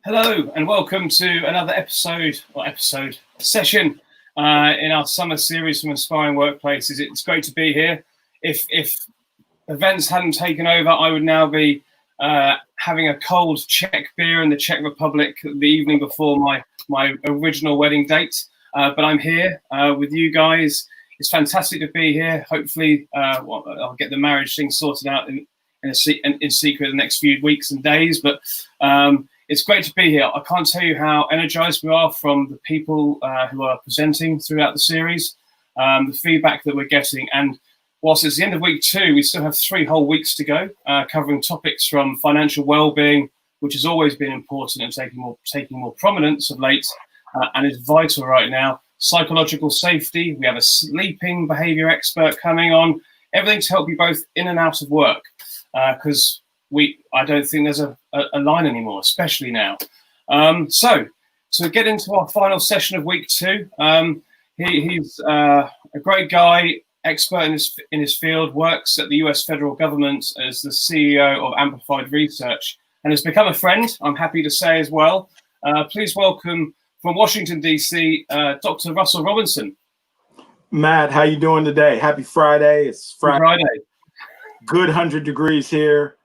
Hello and welcome to another session in our summer series from Inspiring Workplaces. It's great to be here. If events hadn't taken over, I would now be having a cold Czech beer in the Czech Republic the evening before my original wedding date. But I'm here with you guys. It's fantastic to be here. Hopefully, I'll get the marriage thing sorted out in secret the next few weeks and days. But it's great to be here. I can't tell you how energized we are from the people who are presenting throughout the series, the feedback that we're getting. And whilst it's the end of week 2, we still have 3 whole weeks to go, covering topics from financial well-being, which has always been important and taking more prominence of late, and is vital right now. Psychological safety. We have a sleeping behavior expert coming on. Everything to help you both in and out of work, because I don't think there's a line anymore, especially now. So to get into our final session of week 2, he's a great guy, expert in his field, works at the US federal government as the CEO of Amplified Research, and has become a friend, I'm happy to say as well. Please welcome from Washington, D.C., Dr. Russell Robinson. Matt, how you doing today? Happy Friday. It's Friday. Good 100 degrees here.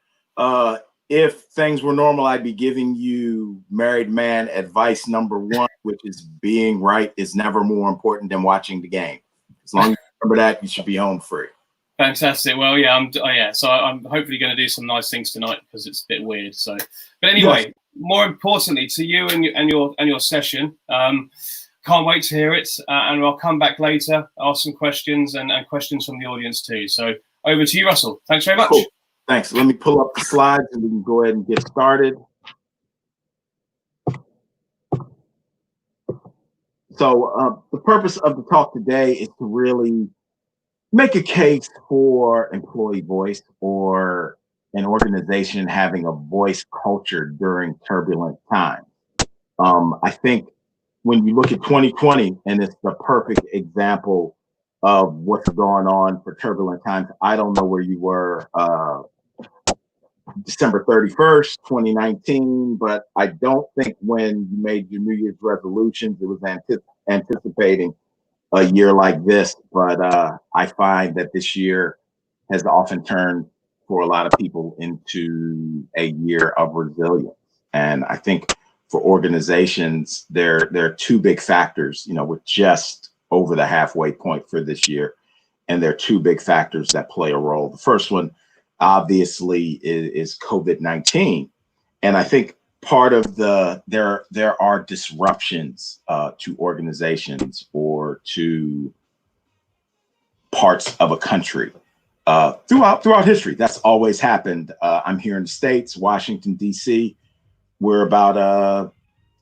If things were normal, I'd be giving you married man advice number 1, which is being right is never more important than watching the game. As long as you remember that, you should be home free. Fantastic. Well, yeah, so I'm hopefully going to do some nice things tonight because it's a bit weird. So, but anyway, yes. More importantly to you and your session, can't wait to hear it. And I'll come back later, ask some questions and questions from the audience too. So over to you, Russell. Thanks very much. Cool. Thanks. Let me pull up the slides and we can go ahead and get started. So the purpose of the talk today is to really make a case for employee voice or an organization having a voice culture during turbulent times. I think when you look at 2020, and it's the perfect example of what's going on for turbulent times. I don't know where you were December 31st, 2019, but I don't think when you made your New Year's resolutions, it was anticipating a year like this. But I find that this year has often turned for a lot of people into a year of resilience. And I think for organizations, there are 2 big factors. We're just over the halfway point for this year. And there are 2 big factors that play a role. The first one, obviously, is COVID-19. And I think part of there are disruptions to organizations or to parts of a country throughout history. That's always happened. I'm here in the States, Washington, D.C. We're about an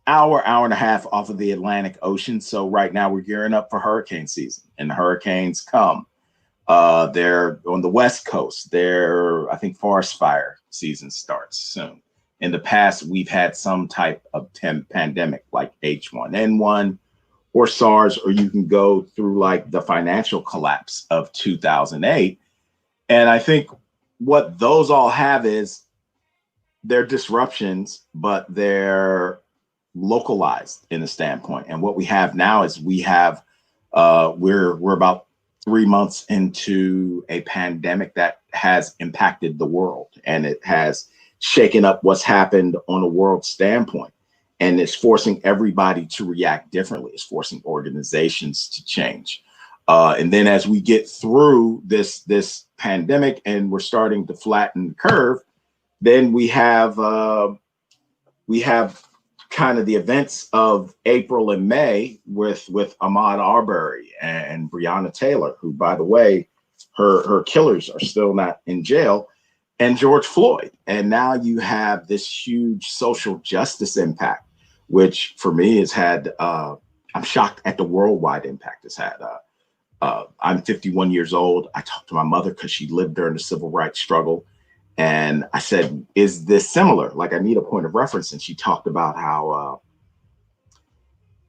hour and a half off of the Atlantic Ocean. So right now we're gearing up for hurricane season, and the hurricanes come. They're on the West Coast. I think forest fire season starts soon. In the past, we've had some type of pandemic like H1N1 or SARS, or you can go through like the financial collapse of 2008. And I think what those all have is they're disruptions, but they're localized in a standpoint. And what we have now is we're about 3 months into a pandemic that has impacted the world, and it has shaken up what's happened on a world standpoint, and it's forcing everybody to react differently. It's forcing organizations to change. And then as we get through this pandemic and we're starting to flatten the curve, then we have kind of the events of April and May with Ahmaud Arbery and Breonna Taylor, who, by the way, her killers are still not in jail, and George Floyd. And now you have this huge social justice impact, which for me has had, I'm shocked at the worldwide impact it's had. I'm 51 years old. I talked to my mother because she lived during the civil rights struggle. And I said, is this similar? Like, I need a point of reference. And she talked about how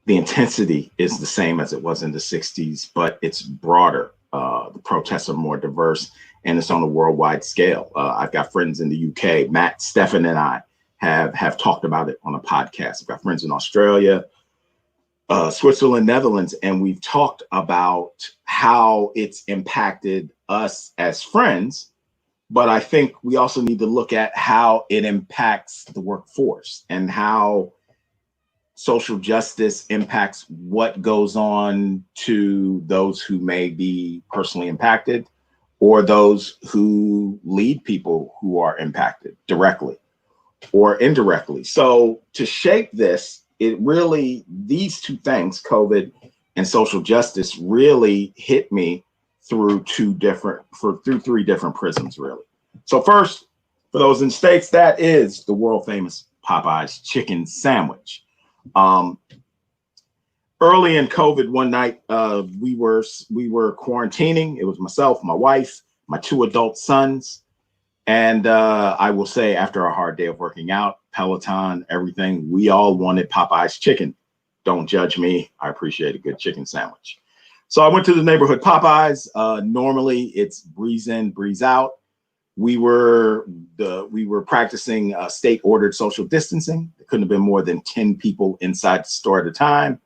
the intensity is the same as it was in the 60s, but it's broader. The protests are more diverse, and it's on a worldwide scale. I've got friends in the UK. Matt, Stefan, and I have talked about it on a podcast. I've got friends in Australia, Switzerland, Netherlands, and we've talked about how it's impacted us as friends. But I think we also need to look at how it impacts the workforce and how social justice impacts what goes on to those who may be personally impacted or those who lead people who are impacted directly or indirectly. So to shape this, it really, these two things, COVID and social justice, really hit me through three different prisms, really. So first, for those in the States, that is the world famous Popeyes chicken sandwich. Early in COVID, one night, we were quarantining. It was myself, my wife, my 2 adult sons. And I will say, after a hard day of working out, Peloton, everything, we all wanted Popeye's chicken. Don't judge me. I appreciate a good chicken sandwich. So I went to the neighborhood Popeyes. Normally it's breeze in, breeze out. We were practicing state ordered social distancing. There couldn't have been more than 10 people inside the store at a time.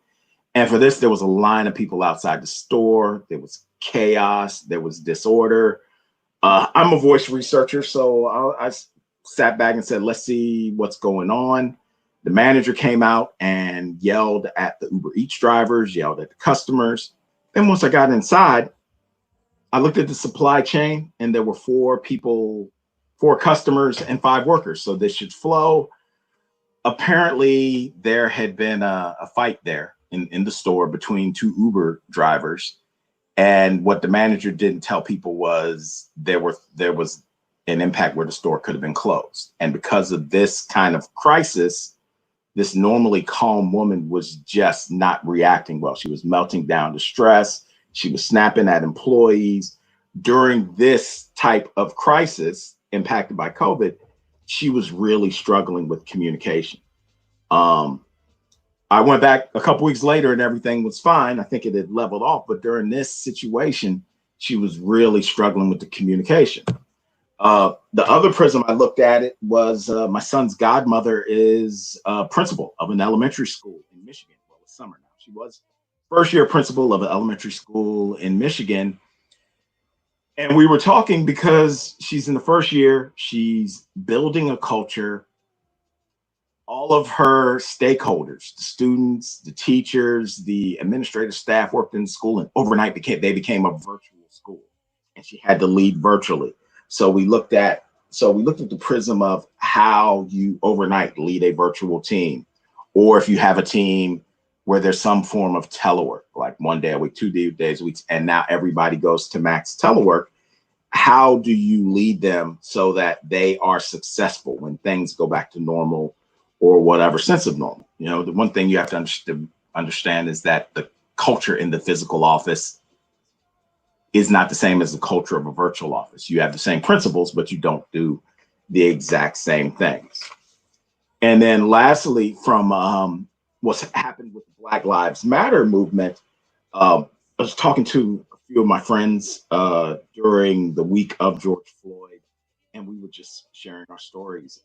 And for this, there was a line of people outside the store. There was chaos. There was disorder. I'm a voice researcher, so I sat back and said, let's see what's going on. The manager came out and yelled at the Uber Eats drivers, yelled at the customers. Then once I got inside, I looked at the supply chain and there were 4 customers and 5 workers. So this should flow. Apparently there had been a fight there in the store between 2 Uber drivers. And what the manager didn't tell people was there was an impact where the store could have been closed. And because of this kind of crisis, this normally calm woman was just not reacting well. She was melting down to stress. She was snapping at employees. During this type of crisis impacted by COVID, she was really struggling with communication. I went back a couple weeks later and everything was fine. I think it had leveled off, but during this situation, she was really struggling with the communication. The other prism I looked at it was my son's godmother is principal of an elementary school in Michigan. Well, it's summer now. She was first year principal of an elementary school in Michigan. And we were talking because she's in the first year, she's building a culture. All of her stakeholders, the students, the teachers, the administrative staff worked in the school, and overnight they became a virtual school, and she had to lead virtually. So we looked at the prism of how you overnight lead a virtual team, or if you have a team where there's some form of telework, like 1 day a week, 2 days a week, and now everybody goes to max telework. How do you lead them so that they are successful when things go back to normal? Or whatever sense of normal. You know, the one thing you have to understand is that the culture in the physical office is not the same as the culture of a virtual office. You have the same principles, but you don't do the exact same things. And then lastly, from what's happened with the Black Lives Matter movement, I was talking to a few of my friends during the week of George Floyd, and we were just sharing our stories.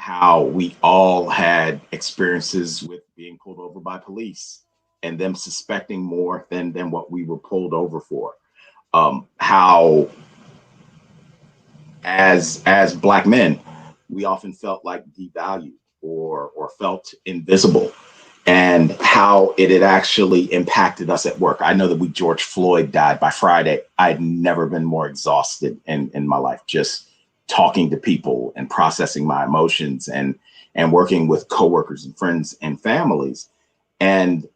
How we all had experiences with being pulled over by police and them suspecting more than what we were pulled over for. How as Black men, we often felt like devalued or felt invisible, and how it had actually impacted us at work. I know that George Floyd died by Friday. I'd never been more exhausted in my life, just talking to people and processing my emotions and working with coworkers and friends and families, and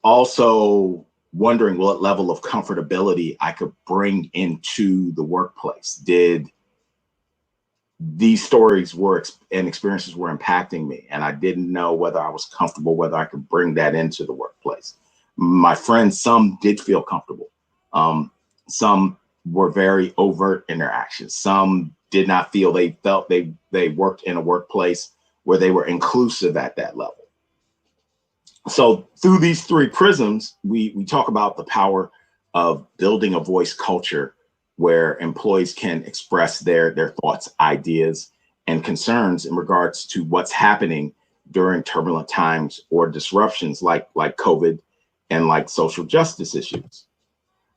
also wondering what level of comfortability I could bring into the workplace. Did these stories and experiences were impacting me, and I didn't know whether I was comfortable, whether I could bring that into the workplace. My friends, some did feel comfortable. Some were very overt interactions. Some did not feel they worked in a workplace where they were inclusive at that level. So through these 3 prisms, we talk about the power of building a voice culture where employees can express their thoughts, ideas, and concerns in regards to what's happening during turbulent times or disruptions like COVID and like social justice issues.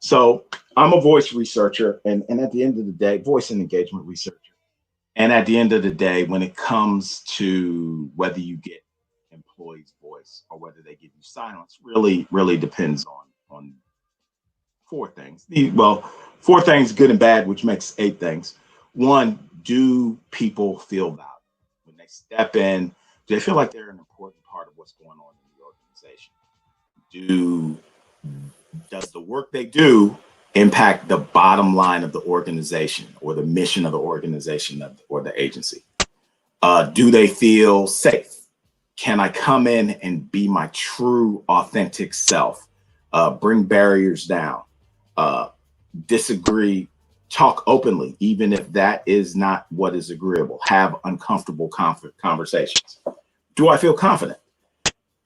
So I'm a voice researcher and at the end of the day, voice and engagement researcher. And at the end of the day, when it comes to whether you get employees' voice or whether they give you silence, really depends on four things. Well, four things, good and bad, which makes eight things. One, do people feel valued when they step in? Do they feel like they're an important part of what's going on in the organization? Does the work they do impact the bottom line of the organization or the mission of the organization or the agency? Do they feel safe? Can I come in and be my true, authentic self? Bring barriers down, disagree, talk openly, even if that is not what is agreeable, have uncomfortable conversations. Do I feel confident?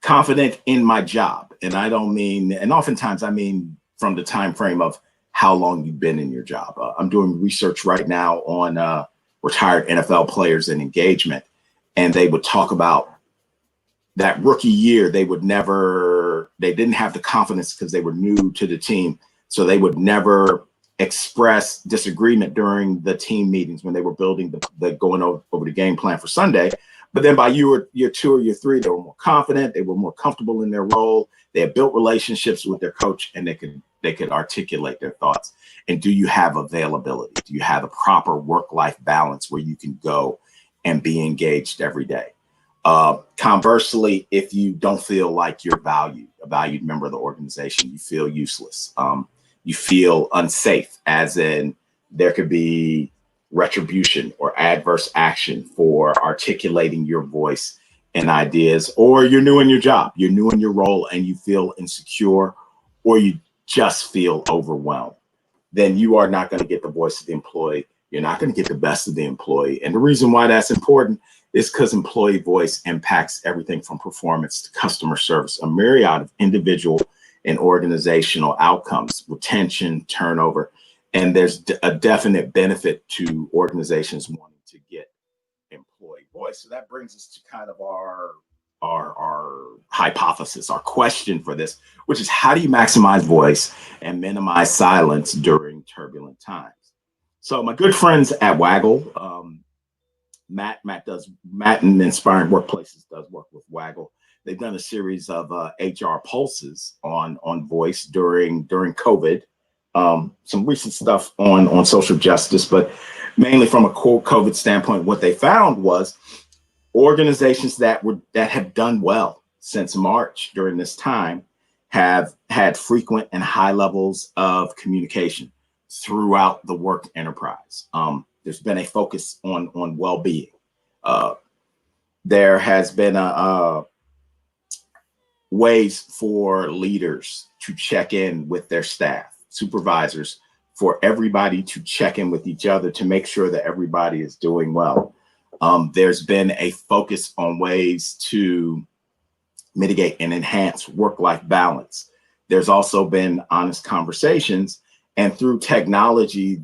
Confident in my job. And I don't mean, and oftentimes I mean from the time frame of how long you've been in your job. I'm doing research right now on retired NFL players and engagement. And they would talk about that rookie year, they didn't have the confidence because they were new to the team. So they would never express disagreement during the team meetings when they were building the going over the game plan for Sunday. But then by year two or year three, they were more confident. They were more comfortable in their role. They had built relationships with their coach and they could articulate their thoughts. And do you have availability? Do you have a proper work-life balance where you can go and be engaged every day? Conversely, if you don't feel like you're a valued member of the organization, you feel useless. You feel unsafe, as in there could be retribution or adverse action for articulating your voice and ideas, or you're new in your job, you're new in your role and you feel insecure, or you just feel overwhelmed, then you are not going to get the voice of the employee. You're not going to get the best of the employee. And the reason why that's important is because employee voice impacts everything from performance to customer service, a myriad of individual and organizational outcomes, retention, turnover. And there's a definite benefit to organizations wanting to get employee voice. So that brings us to kind of our hypothesis, our question for this, which is how do you maximize voice and minimize silence during turbulent times? So my good friends at Waggle, Matt in Inspiring Workplaces does work with Waggle. They've done a series of HR pulses on voice during COVID. Some recent stuff on social justice, but mainly from a COVID standpoint, what they found was organizations that have done well since March during this time have had frequent and high levels of communication throughout the work enterprise. There's been a focus on well-being. There has been ways for leaders to check in with their staff, supervisors, for everybody to check in with each other to make sure that everybody is doing well. There's been a focus on ways to mitigate and enhance work-life balance. There's also been honest conversations, and through technology,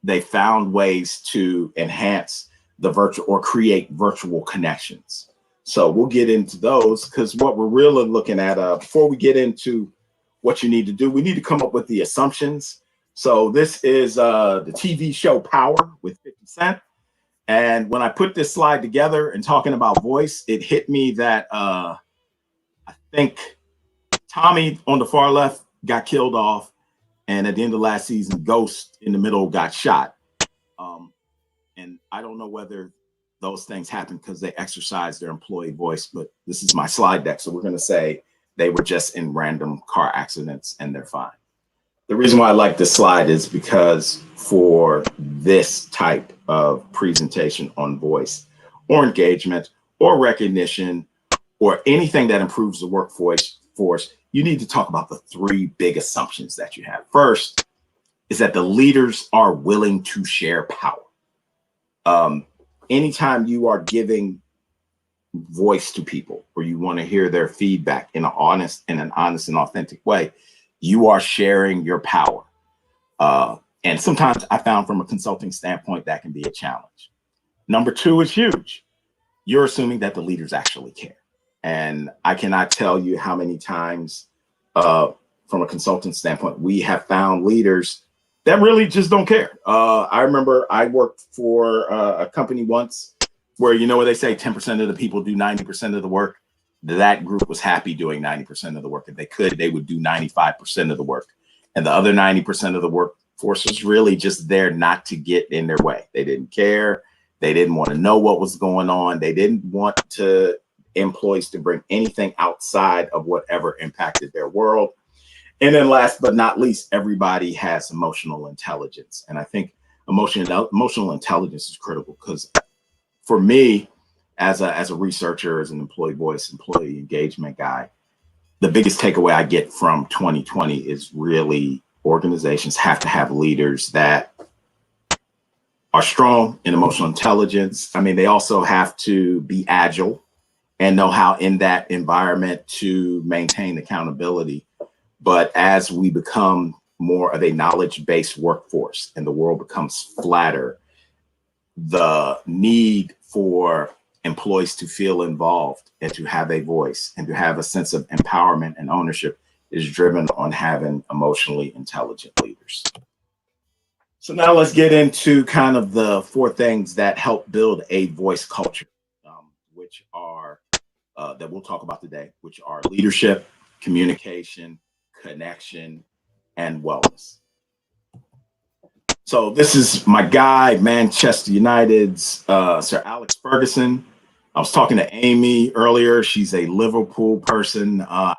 they found ways to enhance the virtual or create virtual connections. So we'll get into those because what we're really looking at, before we get into what you need to do, we need to come up with the assumptions. So this is the TV show Power with 50 Cent. And when I put this slide together and talking about voice, it hit me that I think Tommy on the far left got killed off. And at the end of last season, Ghost in the middle got shot. And I don't know whether those things happen because they exercise their employee voice, but this is my slide deck. So we're going to say they were just in random car accidents and they're fine. The reason why I like this slide is because for this type of presentation on voice or engagement or recognition or anything that improves the workforce, you need to talk about the three big assumptions that you have. First is that the leaders are willing to share power. Anytime you are giving voice to people or you want to hear their feedback in an honest and authentic way, you are sharing your power. And sometimes I found from a consulting standpoint, that can be a challenge. Number two is huge. You're assuming that the leaders actually care. And I cannot tell you how many times, from a consultant standpoint, we have found leaders that really just don't care. I remember I worked for a company once where, you know, where they say 10% of the people do 90% of the work. That group was happy doing 90% of the work. If they could, they would do 95% of the work. And the other 90% of the workforce was really just there not to get in their way. They didn't care. They didn't want to know what was going on. They didn't want employees to bring anything outside of whatever impacted their world. And then last but not least, everybody has emotional intelligence. And I think emotional intelligence is critical, because for me, as a researcher, as an employee voice, employee engagement guy, the biggest takeaway I get from 2020 is really organizations have to have leaders that are strong in emotional intelligence. I mean, they also have to be agile and know how in that environment to maintain accountability. But as we become more of a knowledge-based workforce and the world becomes flatter, the need for employees to feel involved and to have a voice and to have a sense of empowerment and ownership is driven on having emotionally intelligent leaders. So now let's get into kind of the four things that help build a voice culture, which are that we'll talk about today, which are leadership, communication, connection, and wellness. So this is my guy, Manchester United's Sir Alex Ferguson. I was talking to Amy earlier. She's a Liverpool person. I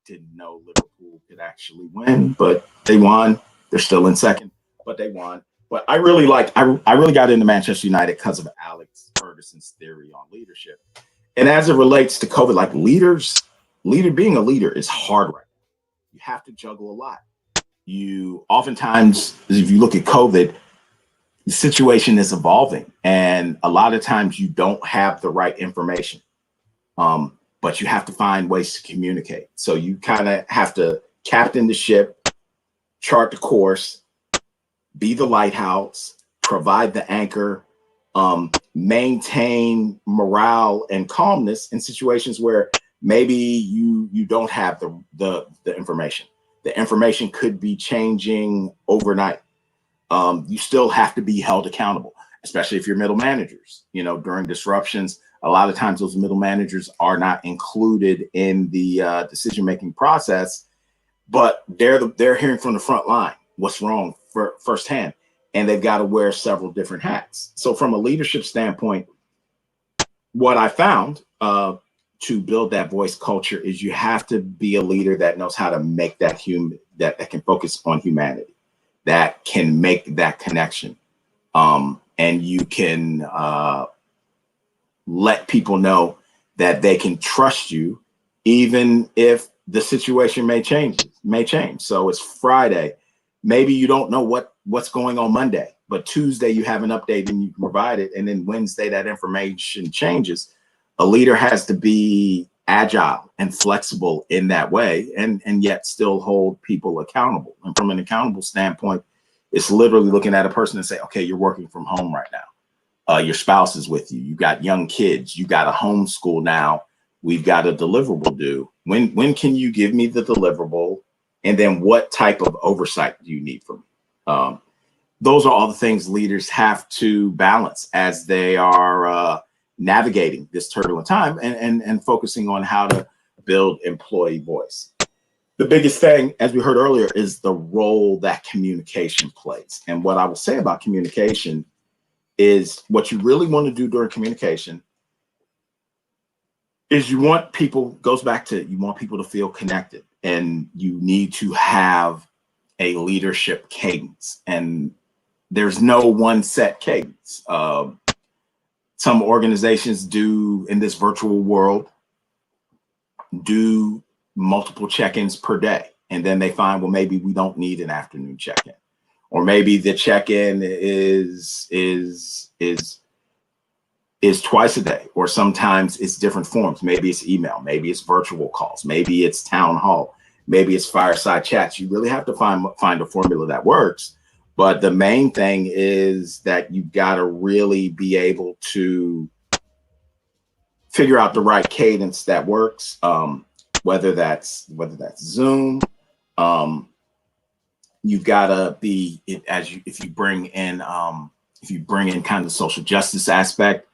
didn't know Liverpool could actually win, but they won. They're still in second, but they won. But I really got into Manchester United because of Alex Ferguson's theory on leadership. And as it relates to COVID, like being a leader is hard right now. You have to juggle a lot. You oftentimes, if you look at COVID, the situation is evolving, and a lot of times you don't have the right information, but you have to find ways to communicate. So you kind of have to captain the ship, chart the course, be the lighthouse, provide the anchor, maintain morale and calmness in situations where maybe you don't have the information. The information could be changing overnight. You still have to be held accountable, especially if you're middle managers. You know, during disruptions, a lot of times those middle managers are not included in the decision-making process, but they're hearing from the front line what's wrong firsthand, and they've got to wear several different hats. So from a leadership standpoint, what I found to build that voice culture is you have to be a leader that knows how to make that that can focus on humanity, that can make that connection. And you can let people know that they can trust you, even if the situation may change. So it's Friday. Maybe you don't know what's going on Monday, but Tuesday you have an update and you can provide it. And then Wednesday that information changes. A leader has to be agile and flexible in that way, and yet still hold people accountable. And from an accountable standpoint, it's literally looking at a person and say, okay, you're working from home right now. Your spouse is with you. You got young kids. You got a homeschool now. We've got a deliverable due. When can you give me the deliverable? And then what type of oversight do you need from me? Those are all the things leaders have to balance as they are navigating this turbulent time and focusing on how to build employee voice. The biggest thing, as we heard earlier, is the role that communication plays. And what I will say about communication is what you really want to do during communication is you want people to feel connected, and you need to have a leadership cadence. And there's no one set cadence. Some organizations do, in this virtual world, do multiple check-ins per day. And then they find, well, maybe we don't need an afternoon check-in. Or maybe the check-in is twice a day, or sometimes it's different forms. Maybe it's email, maybe it's virtual calls, maybe it's town hall, maybe it's fireside chats. You really have to find a formula that works. But the main thing is that you've got to really be able to figure out the right cadence that works, whether that's Zoom. You've got to be, if you bring in kind of the social justice aspect.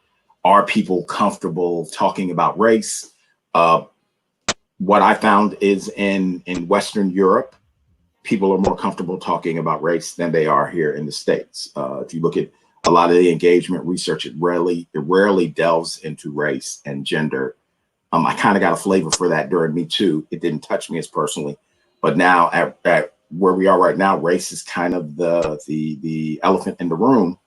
Are people comfortable talking about race? What I found is in Western Europe, people are more comfortable talking about race than they are here in the States. If you look at a lot of the engagement research, it rarely delves into race and gender. I kind of got a flavor for that during Me Too. It didn't touch me as personally, but now at where we are right now, race is kind of the elephant in the room,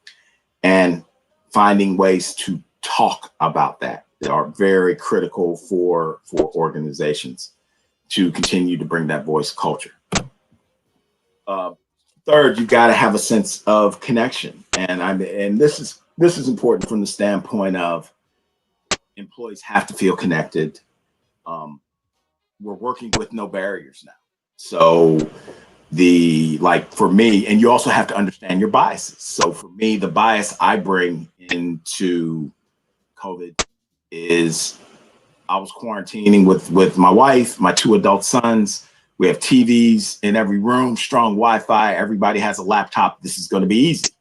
and finding ways to talk about that are very critical for organizations to continue to bring that voice culture. Third, you got to have a sense of connection, and this is important from the standpoint of employees have to feel connected. We're working with no barriers now, so for me, and you also have to understand your biases. So for me, the bias I bring into COVID is I was quarantining with my wife, my 2 adult sons. We have TVs in every room, strong Wi-Fi. Everybody has a laptop. This is going to be easy.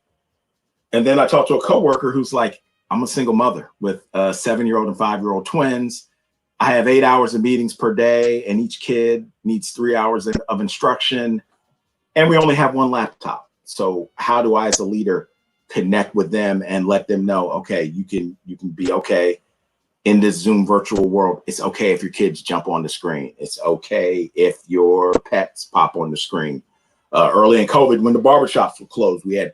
And then I talked to a coworker who's like, I'm a single mother with a 7-year-old and 5-year-old twins. I have 8 hours of meetings per day, and each kid needs 3 hours of instruction. And we only have 1 laptop. So how do I, as a leader, connect with them and let them know, okay, you can be okay in this Zoom virtual world. It's okay if your kids jump on the screen. It's okay if your pets pop on the screen. Early in COVID, when the barbershops were closed, we had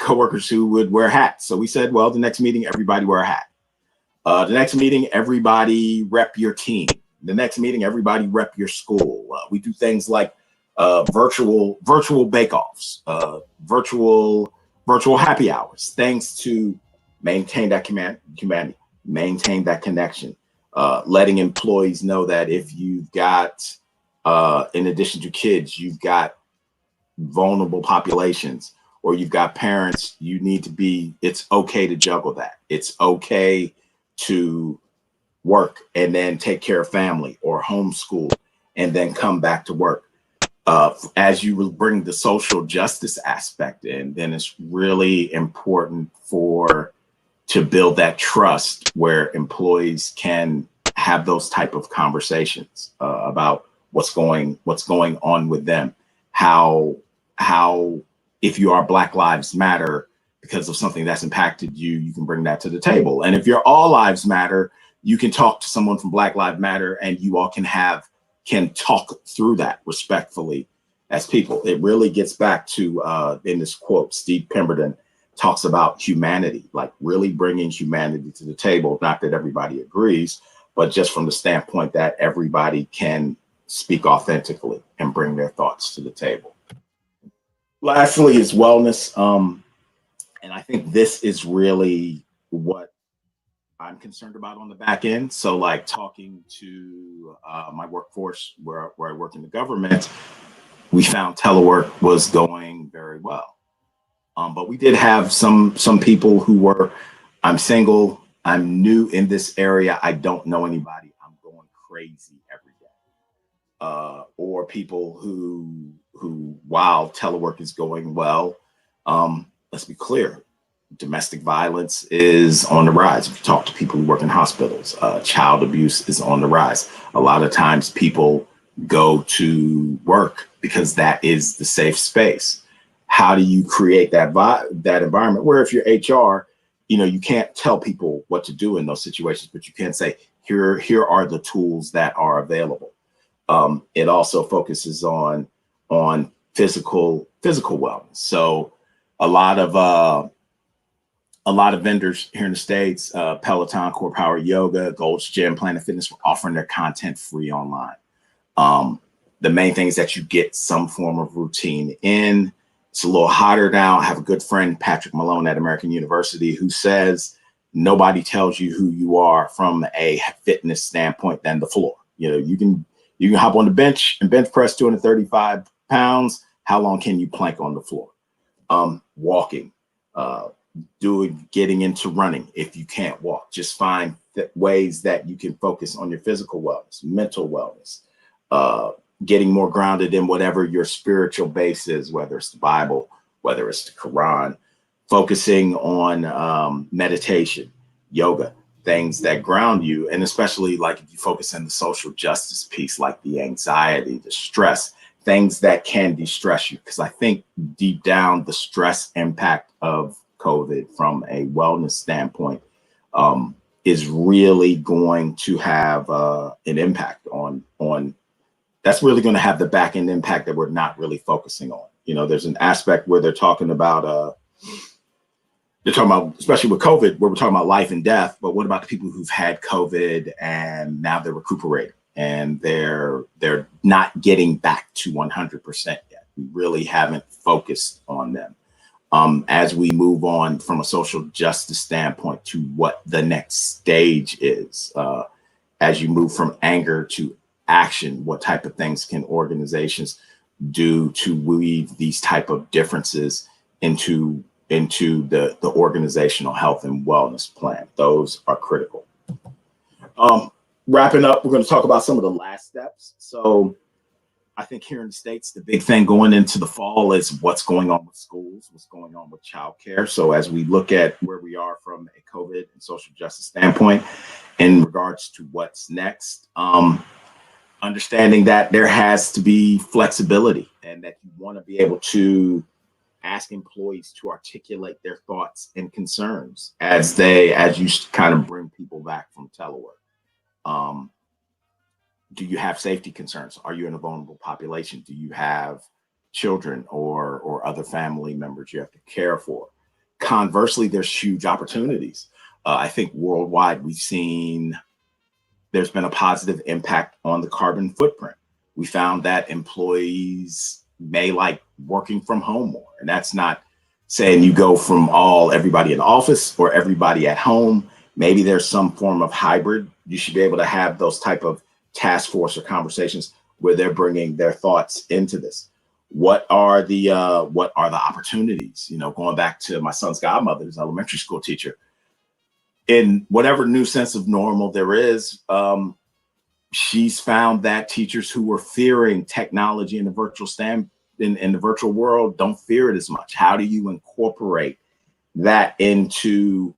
coworkers who would wear hats. So we said, well, the next meeting, everybody wear a hat. The next meeting, everybody rep your team. The next meeting, everybody rep your school. We do things like virtual bake-offs, virtual happy hours, things to maintain that humanity, maintain that connection, letting employees know that if you've got, in addition to kids, you've got vulnerable populations, or you've got parents, it's okay to juggle that. It's okay to work and then take care of family, or homeschool and then come back to work. As you will bring the social justice aspect in, then it's really important to build that trust where employees can have those type of conversations about what's going on with them. How if you are Black Lives Matter because of something that's impacted you, you can bring that to the table. And if you're All Lives Matter, you can talk to someone from Black Lives Matter, and you all can talk through that respectfully as people. It really gets back to, in this quote, Steve Pemberton talks about humanity, like really bringing humanity to the table. Not that everybody agrees, but just from the standpoint that everybody can speak authentically and bring their thoughts to the table. Lastly is wellness. And I think this is really what I'm concerned about on the back end. So like talking to my workforce where I work in the government, we found telework was going very well. But we did have some people who were, I'm single, I'm new in this area, I don't know anybody, I'm going crazy every day. Or people who while telework is going well, let's be clear, domestic violence is on the rise. If you talk to people who work in hospitals, child abuse is on the rise. A lot of times people go to work because that is the safe space. How do you create that environment where if you're HR, you can't tell people what to do in those situations, but you can say, here are the tools that are available. It also focuses on physical wellness. So a lot of vendors here in the States, Peloton, Core Power Yoga, Gold's Gym, Planet Fitness, were offering their content free online. The main thing is that you get some form of routine in. It's a little hotter now. I have a good friend, Patrick Malone at American University, who says nobody tells you who you are from a fitness standpoint than the floor. You can hop on the bench and bench press 235 pounds. How long can you plank on the floor? Walking, getting into running. If you can't walk, just find ways that you can focus on your physical wellness, mental wellness, getting more grounded in whatever your spiritual base is, whether it's the Bible, whether it's the Quran, focusing on meditation, yoga, things that ground you. And especially like if you focus on the social justice piece, like the anxiety, the stress, things that can de-stress you. Because I think deep down, the stress impact of COVID from a wellness standpoint is really going to have an impact on that's really going to have the back end impact that we're not really focusing on. You know, there's an aspect where they're talking about, especially with COVID, where we're talking about life and death. But what about the people who've had COVID and now they're recuperating and they're not getting back to 100% yet? We really haven't focused on them. As we move on from a social justice standpoint to what the next stage is, as you move from anger to action, what type of things can organizations do to weave these type of differences into the organizational health and wellness plan? Those are critical. Wrapping up, we're going to talk about some of the last steps. So I think here in the States, the big thing going into the fall is what's going on with schools, what's going on with childcare. So as we look at where we are from a COVID and social justice standpoint in regards to what's next, understanding that there has to be flexibility and that you want to be able to ask employees to articulate their thoughts and concerns as you kind of bring people back from telework. Do you have safety concerns? Are you in a vulnerable population? Do you have children or other family members you have to care for? Conversely, there's huge opportunities. I think worldwide we've seen there's been a positive impact on the carbon footprint. We found that employees may like working from home more. And that's not saying you go from everybody in the office or everybody at home. Maybe there's some form of hybrid. You should be able to have those type of task force or conversations where they're bringing their thoughts into this. What are the opportunities? You know, going back to my son's godmother, who's an elementary school teacher, in whatever new sense of normal there is, she's found that teachers who were fearing technology in the virtual in the virtual world don't fear it as much. How do you incorporate that into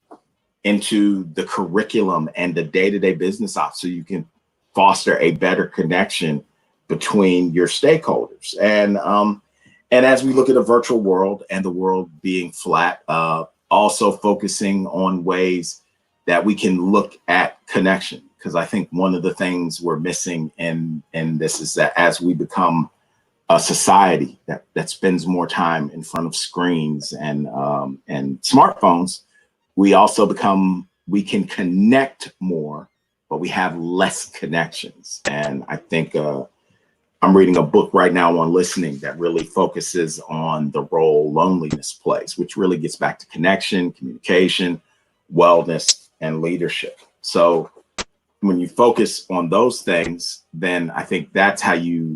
the curriculum and the day-to-day business ops so you can foster a better connection between your stakeholders? And as we look at a virtual world and the world being flat, also focusing on ways that we can look at connection. Because I think one of the things we're missing in this is that as we become a society that spends more time in front of screens and smartphones, we can connect more, but we have less connections. And I think I'm reading a book right now on listening that really focuses on the role loneliness plays, which really gets back to connection, communication, wellness, and leadership. So when you focus on those things, then I think that's how you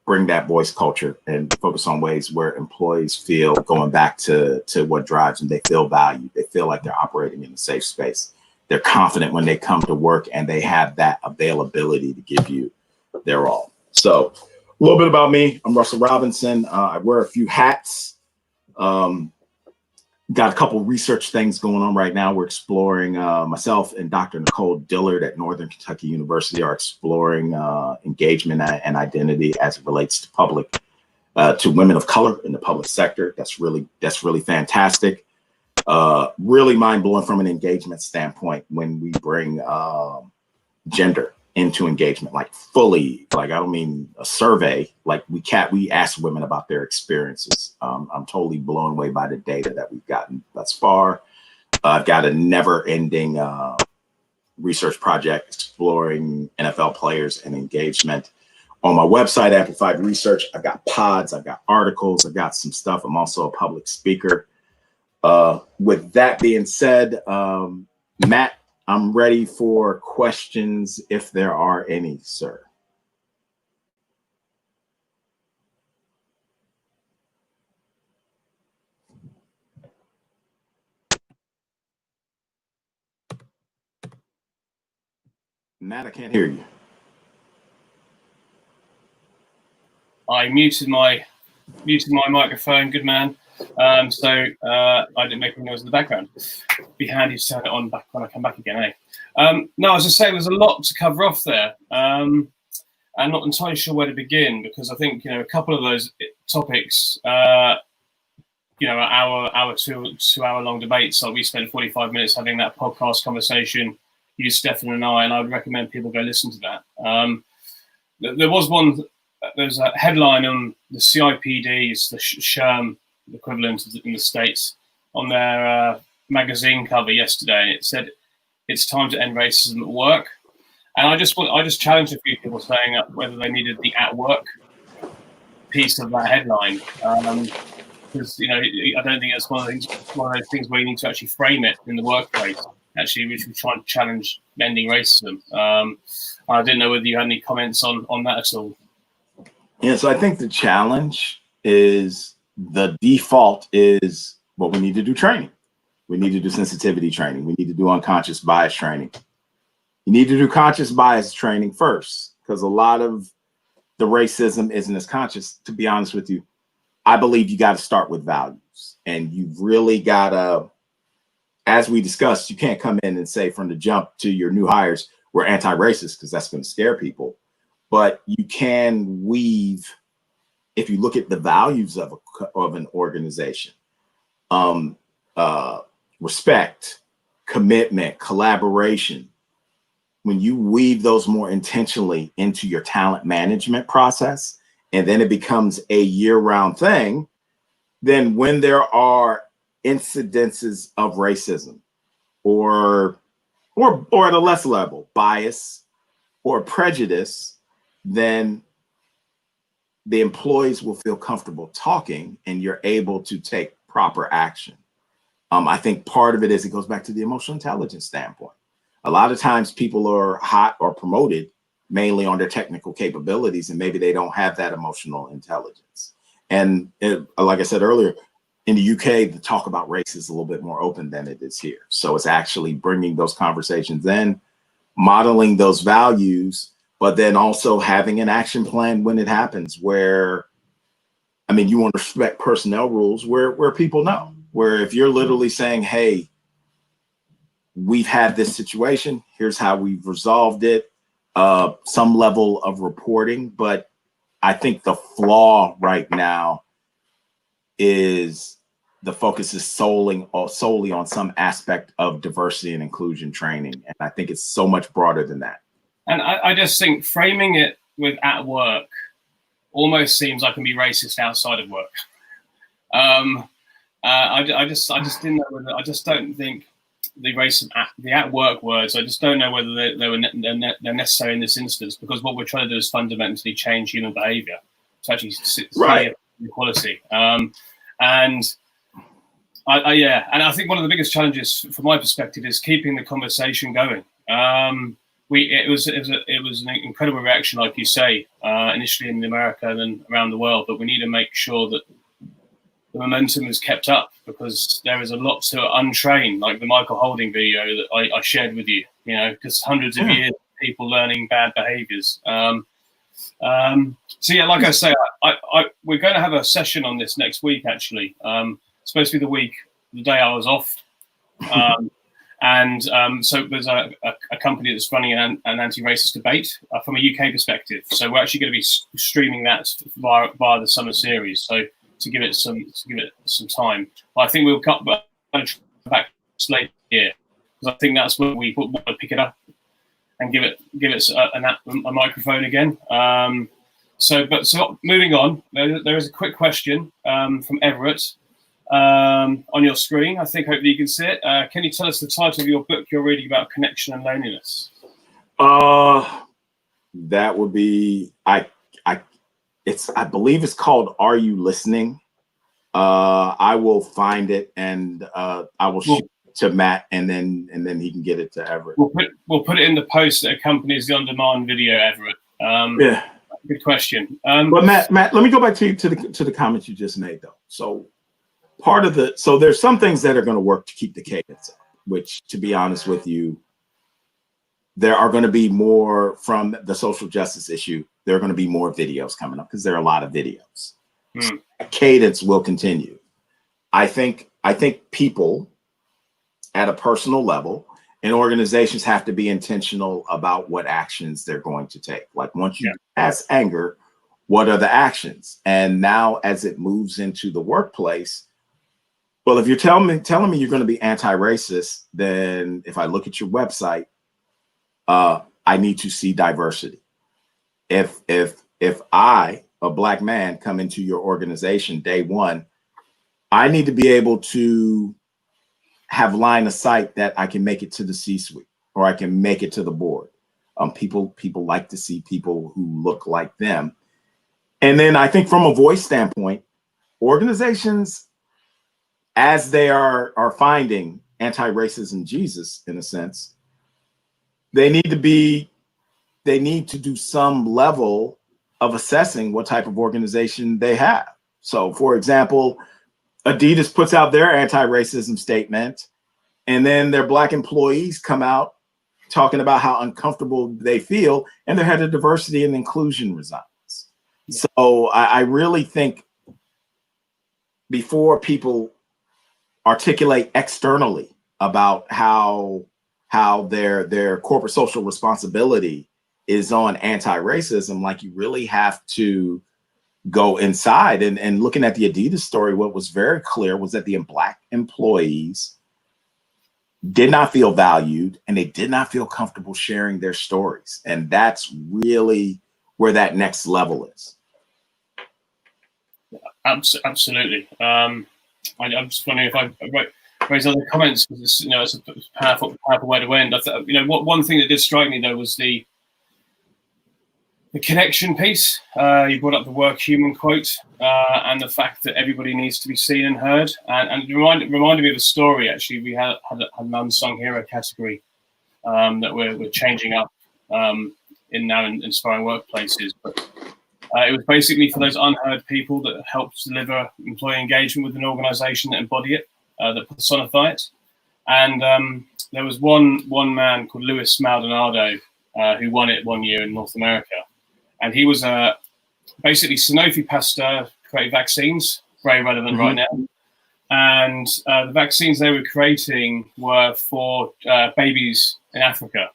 bring that voice culture and focus on ways where employees feel, going back to what drives them, they feel valued. They feel like they're operating in a safe space. They're confident when they come to work and they have that availability to give you their all. So a little bit about me. I'm Russell Robinson. I wear a few hats. Got a couple of research things going on right now. We're exploring, myself and Dr. Nicole Dillard at Northern Kentucky University are exploring engagement and identity as it relates to women of color in the public sector. That's really fantastic. Really mind blowing from an engagement standpoint when we bring gender into engagement, like fully, like I don't mean a survey, like we ask women about their experiences. I'm totally blown away by the data that we've gotten thus far. I've got a never ending research project exploring NFL players and engagement. On my website, Amplified Research, I've got pods, I've got articles, I've got some stuff. I'm also a public speaker. With that being said, Matt, I'm ready for questions if there are any, sir. Matt, I can't hear you. I muted my microphone. Good man. So I didn't make any noise in the background. Be handy to turn it on back when I come back again, eh? No, as I say, there's a lot to cover off there. I'm not entirely sure where to begin, because I think, a couple of those topics, our 2 hour long debates. So we spent 45 minutes having that podcast conversation, you, Stefan, and I would recommend people go listen to that. There's a headline on the CIPD, it's the SHRM equivalent in the States, on their magazine cover yesterday, and it said it's time to end racism at work. And I just challenged a few people saying whether they needed the at work piece of that headline, because I don't think it's one of those things where you need to actually frame it in the workplace. Actually, we should try and challenge ending racism. I didn't know whether you had any comments on that at all. Yeah, so I think the challenge is the default is what we need to do training. We need to do sensitivity training. We need to do unconscious bias training. You need to do conscious bias training first, because a lot of the racism isn't as conscious. To be honest with you, I believe you got to start with values, and you've really got to, as we discussed, you can't come in and say from the jump to your new hires, we're anti-racist, because that's going to scare people. But you can weave, if you look at the values of an organization, respect, commitment, collaboration. When you weave those more intentionally into your talent management process, and then it becomes a year-round thing, then when there are incidences of racism or at a less level, bias or prejudice, then the employees will feel comfortable talking and you're able to take proper action. I think part of it is, it goes back to the emotional intelligence standpoint. A lot of times people are hot or promoted mainly on their technical capabilities, and maybe they don't have that emotional intelligence. And like I said earlier, in the UK, the talk about race is a little bit more open than it is here. So it's actually bringing those conversations in, modeling those values, but then also having an action plan when it happens, where, I mean, you want to respect personnel rules where people know, where if you're literally saying, hey, we've had this situation, here's how we've resolved it, some level of reporting. But I think the flaw right now is the focus is solely on some aspect of diversity and inclusion training. And I think it's so much broader than that. And I just think framing it with at work almost seems like it can be racist outside of work. I just didn't know whether, I just don't think the at work words, I just don't know whether they're necessary in this instance, because what we're trying to do is fundamentally change human behavior to actually see equality. And I think one of the biggest challenges from my perspective is keeping the conversation going. It was an incredible reaction, like you say, initially in America and then around the world. But we need to make sure that the momentum is kept up, because there is a lot to untrain, like the Michael Holding video that I shared with you. Just hundreds of years of people learning bad behaviors. So yeah, like I say, we're going to have a session on this next week. Actually, it's supposed to be the day I was off. So there's a company that's running an anti-racist debate from a UK perspective. So we're actually going to be streaming that via the summer series. So to give it some time, but I think we'll cut back later here, because I think that's when we want to pick it up and give it a microphone again. So moving on, there is a quick question from Everett. On your screen, I think hopefully you can see it. Can you tell us the title of your book you're reading about connection and loneliness? That would be I believe it's called Are You Listening? I will find it and I will shoot it to Matt, and then he can get it to Everett. We'll put it in the post that accompanies the on-demand video, Everett. Yeah, good question. But Matt, let me go back to the comments you just made though. So there's some things that are going to work to keep the cadence up, which, to be honest with you, there are going to be more from the social justice issue. There are going to be more videos coming up because there are a lot of videos. So cadence will continue. I think people at a personal level and organizations have to be intentional about what actions they're going to take. Like once you pass anger, what are the actions? And now as it moves into the workplace, well, if you're telling me you're going to be anti-racist, then if I look at your website, I need to see diversity. If I, a Black man, come into your organization day one, I need to be able to have line of sight that I can make it to the C-suite or I can make it to the board. People like to see people who look like them. And then I think from a voice standpoint, organizations, as they are finding anti-racism Jesus in a sense, they need to do some level of assessing what type of organization they have. So for example, Adidas puts out their anti-racism statement, and then their Black employees come out talking about how uncomfortable they feel, and their head of diversity and inclusion resigns. Yeah. So I really think before people articulate externally about how their corporate social responsibility is on anti-racism, like you really have to go inside. And looking at the Adidas story, what was very clear was that the Black employees did not feel valued and they did not feel comfortable sharing their stories. And that's really where that next level is. Absolutely. I'm just wondering if I raise other comments, because it's a powerful way to end. One thing that did strike me though was the connection piece. You brought up the work human quote, and the fact that everybody needs to be seen and heard. And it reminded me of a story, actually. We had an unsung hero category that we're changing up in inspiring workplaces. But it was basically for those unheard people that helped deliver employee engagement with an organization that embody it, that personify it. And there was one man called Luis Maldonado who won it one year in North America. And he was basically Sanofi Pasteur created vaccines, very relevant right now. And the vaccines they were creating were for babies in Africa.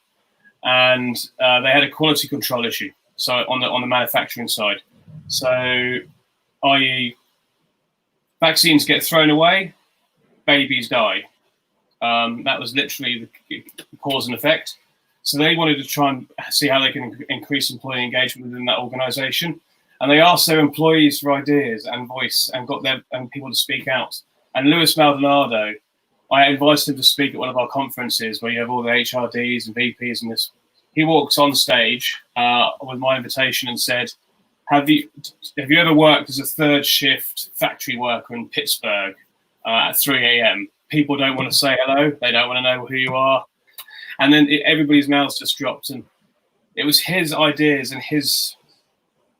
And they had a quality control issue. So on the manufacturing side. So, i.e., vaccines get thrown away, babies die. That was literally the cause and effect. So they wanted to try and see how they can increase employee engagement within that organization. And they asked their employees for ideas and voice and got people to speak out. And Luis Maldonado, I invited him to speak at one of our conferences where you have all the HRDs and VPs and this. He walks on stage with my invitation and said, have you ever worked as a third shift factory worker in Pittsburgh at 3 a.m.? People don't want to say hello. They don't want to know who you are. And then everybody's mouths just dropped. And it was his ideas and his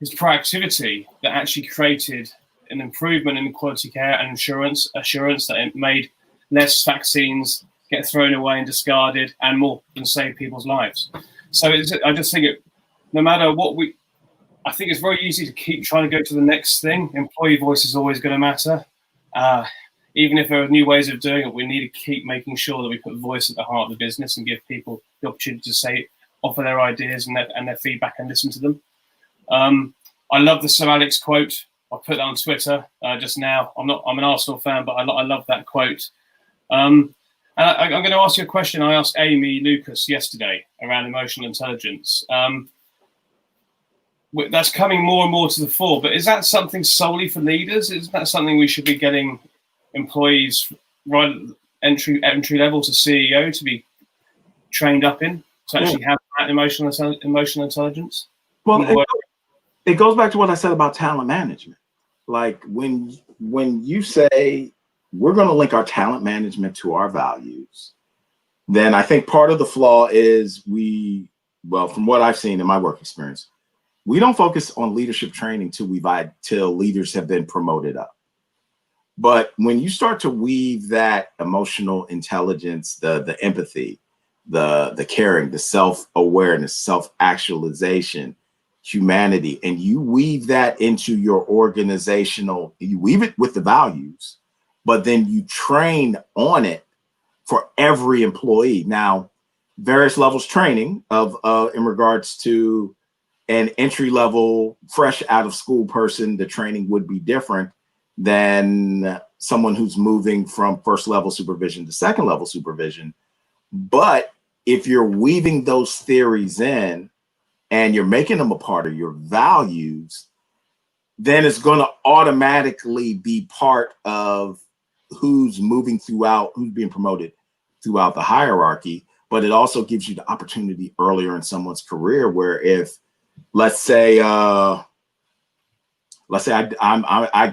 proactivity that actually created an improvement in quality care and assurance that it made less vaccines get thrown away and discarded and more than save people's lives. So I just think no matter what I think it's very easy to keep trying to go to the next thing. Employee voice is always going to matter. Even if there are new ways of doing it, we need to keep making sure that we put voice at the heart of the business and give people the opportunity to offer their ideas and their feedback and listen to them. I love the Sir Alex quote. I put that on Twitter just now. I'm an Arsenal fan, but I love that quote. And I'm going to ask you a question I asked Amy Lucas yesterday around emotional intelligence. That's coming more and more to the fore, but is that something solely for leaders? Is that something we should be getting employees right entry level to CEO to be trained up in, to actually have that emotional intelligence? Well, it goes back to what I said about talent management. Like when you say we're going to link our talent management to our values, then I think part of the flaw is from what I've seen in my work experience, we don't focus on leadership training till leaders have been promoted up. But when you start to weave that emotional intelligence, the empathy, the caring, the self-awareness, self-actualization, humanity, and you weave that into your organizational, you weave it with the values, but then you train on it for every employee. Now, various levels training of in regards to an entry level, fresh out of school person, the training would be different than someone who's moving from first level supervision to second level supervision. But if you're weaving those theories in and you're making them a part of your values, then it's going to automatically be part of who's moving throughout, who's being promoted throughout the hierarchy. But it also gives you the opportunity earlier in someone's career where if, let's say I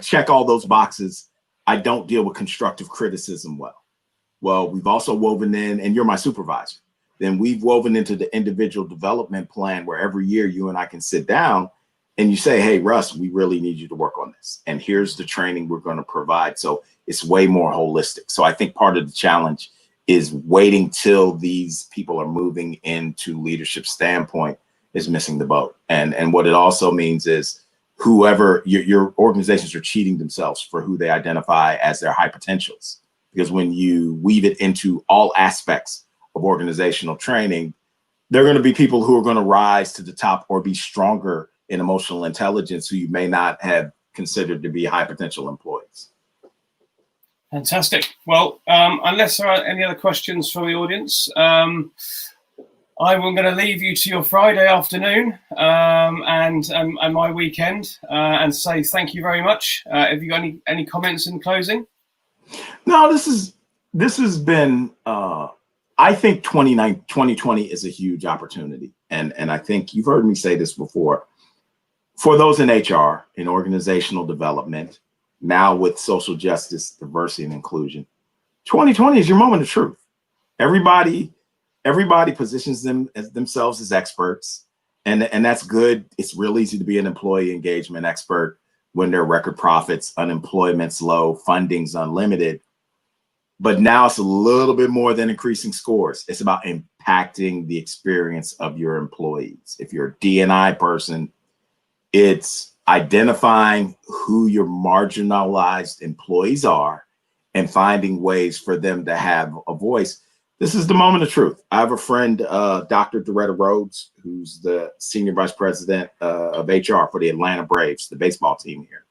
check all those boxes, I don't deal with constructive criticism well. Well, we've also woven in, and you're my supervisor, then we've woven into the individual development plan where every year you and I can sit down and you say, hey, Russ, we really need you to work on this. And here's the training we're going to provide. So it's way more holistic. So I think part of the challenge is waiting till these people are moving into leadership standpoint is missing the boat. And what it also means is whoever your organizations are cheating themselves for who they identify as their high potentials. Because when you weave it into all aspects of organizational training, there are going to be people who are going to rise to the top or be stronger in emotional intelligence who you may not have considered to be high potential employees. Fantastic. Well, unless there are any other questions from the audience, I'm going to leave you to your Friday afternoon and my weekend and say thank you very much. Have you got any comments in closing? No, this has been, I think 2020 is a huge opportunity. And I think you've heard me say this before. For those in HR, in organizational development, now with social justice, diversity, and inclusion, 2020 is your moment of truth. Everybody positions themselves as experts, and that's good. It's real easy to be an employee engagement expert when there are record profits, unemployment's low, funding's unlimited. But now it's a little bit more than increasing scores. It's about impacting the experience of your employees. If you're a D&I person, it's identifying who your marginalized employees are and finding ways for them to have a voice. This is the moment of truth. I have a friend, Dr. Doretta Rhodes, who's the senior vice president of HR for the Atlanta Braves, the baseball team here.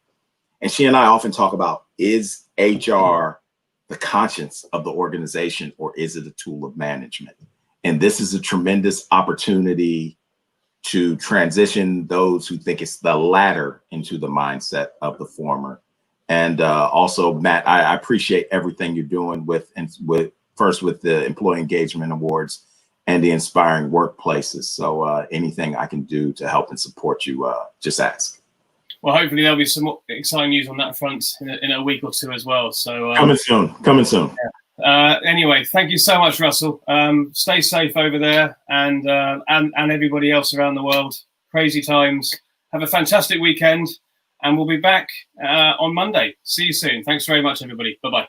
And she and I often talk about, is HR the conscience of the organization or is it a tool of management? And this is a tremendous opportunity to transition those who think it's the latter into the mindset of the former. And also, Matt, I appreciate everything you're doing with the Employee Engagement Awards and the Inspiring Workplaces. So anything I can do to help and support you, just ask. Well, hopefully there'll be some exciting news on that front in a week or two as well. So coming soon. Yeah. Anyway, thank you so much, Russell. Stay safe over there and everybody else around the world. Crazy times. Have a fantastic weekend, and we'll be back on Monday. See you soon. Thanks very much, everybody. Bye-bye.